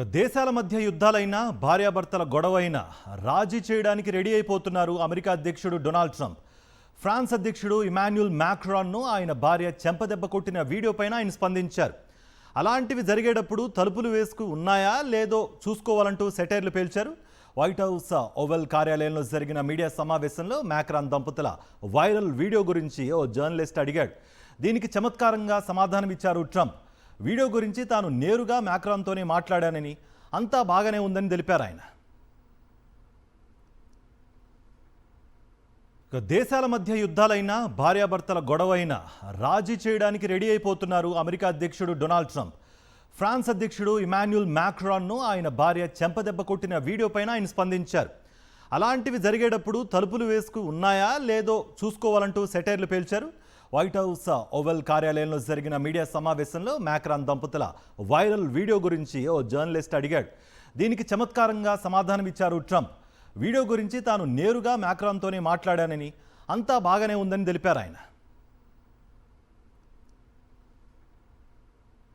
దేశాల మధ్య యుద్ధాలైనా భార్యాభర్తల గొడవైనా రాజీ చేయడానికి రెడీ అయిపోతున్నారు అమెరికా అధ్యక్షుడు డొనాల్డ్ ట్రంప్. ఫ్రాన్స్ అధ్యక్షుడు ఇమాన్యుయల్ మ్యాక్రాన్ను ఆయన భార్య చెంపదెబ్బ కొట్టిన వీడియోపైన ఆయన స్పందించారు. అలాంటివి జరిగేటప్పుడు తలుపులు వేసుకు ఉన్నాయా లేదో చూసుకోవాలంటూ సెటైర్లు పేల్చారు. వైట్ హౌస్ ఓవెల్ కార్యాలయంలో జరిగిన మీడియా సమావేశంలో మ్యాక్రాన్ దంపతుల వైరల్ వీడియో గురించి ఓ జర్నలిస్ట్ అడిగాడు. దీనికి చమత్కారంగా సమాధానమిచ్చారు ట్రంప్. వీడియో గురించి తాను నేరుగా మ్యాక్రాన్తోనే మాట్లాడానని, అంతా బాగానే ఉందని తెలిపారు ఆయన. దేశాల మధ్య యుద్ధాలైనా భార్యాభర్తల గొడవైనా రాజీ చేయడానికి రెడీ అయిపోతున్నారు అమెరికా అధ్యక్షుడు డొనాల్డ్ ట్రంప్. ఫ్రాన్స్ అధ్యక్షుడు ఇమాన్యుయల్ మ్యాక్రాన్ను ఆయన భార్య చెంపదెబ్బ కొట్టిన వీడియోపైన ఆయన స్పందించారు. అలాంటివి జరిగేటప్పుడు తలుపులు వేసుకు ఉన్నాయా లేదో చూసుకోవాలంటూ సెటైర్లు పేల్చారు. వైట్ హౌస్ ఓవెల్ కార్యాలయంలో జరిగిన మీడియా సమావేశంలో మ్యాక్రాన్ దంపతుల వైరల్ వీడియో గురించి ఓ జర్నలిస్ట్ అడిగాడు. దీనికి చమత్కారంగా సమాధానమిచ్చారు ట్రంప్. వీడియో గురించి తాను నేరుగా మ్యాక్రాన్తోనే మాట్లాడానని, అంతా బాగానే ఉందని తెలిపారు ఆయన.